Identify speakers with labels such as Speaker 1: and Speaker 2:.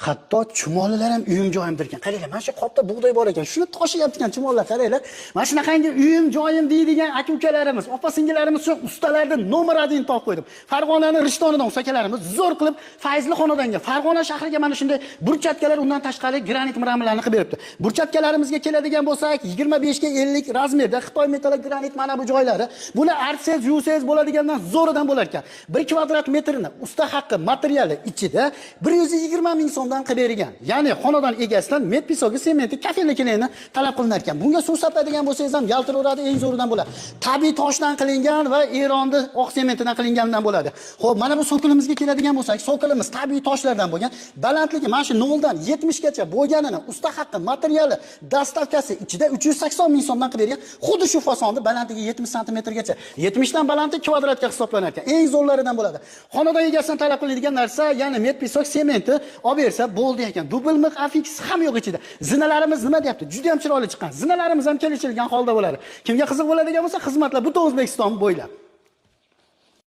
Speaker 1: Hatto chumolilar ham uyim joyimdir ekan. Qaranglar, mana shu qopda bug'doy bor ekan. Shuni toshyapti ekan chumollar, qaranglar. Mana shunaqangi uyim joyim deydigan aka-ukalarimiz, opa-singillarimiz shu ustalarni nomer 1 topib qo'ydim. Farg'onaning Rishtonidan ukalarimiz zo'r qilib Fayzli xonadonga, Farg'ona shahriga mana shunday burchatkalar, undan tashqari granit murammalarini qilib beribdi. Burchatkalarimizga keladigan bo'lsak, 25 ga 50 razmerda Xitoy metall granit mana bu joylari. Bular artsiz, yuvsiz bo'ladigandan zo'ridan bo'lar ekan. 1 kvadrat metrini usta haqqi materiali ichida 120 ming so'mdan qilib bergan. Ya'ni xonadon egasidan met pisogi, sementi, kafelliklarni talab qilinar ekan. Bunga suv sapadigan bo'lsangiz ham yaltiraveradi, eng zo'ridan bo'ladi. Tabiiy toshdan qilingan va Eronning oq sementidan qilinganidan bo'ladi. Xo'p, mana bu sokilimizga keladigan bo'lsak, sokilimiz tabiiy toshlardan bo'lgan. Balandligi mana shu 0 dan 70 gacha bo'lganini usta haqqi materiali dastavkasi ichida 380 ming so'mdan qilib bergan. Xuddi shu fasonda balandligi 70 sm gacha. 70 dan balandligi kvadratga hisoblanar ekan. Eng zo'rlaridan bo'ladi. Xonadon egasidan talab qilinadigan narsa, ya'ni met pisok, sementi olib bersa bo'ldi ekan. Dubl miq afix ham yo'q ichida. Zinalarimiz nima deyapti? Juda ham chiroyli chiqqan. Zinalarimiz ham kelishilgan holda bo'ladi. Kimga qiziq bo'ladigan bo'lsa, xizmatlar butun O'zbekiston bo'ylab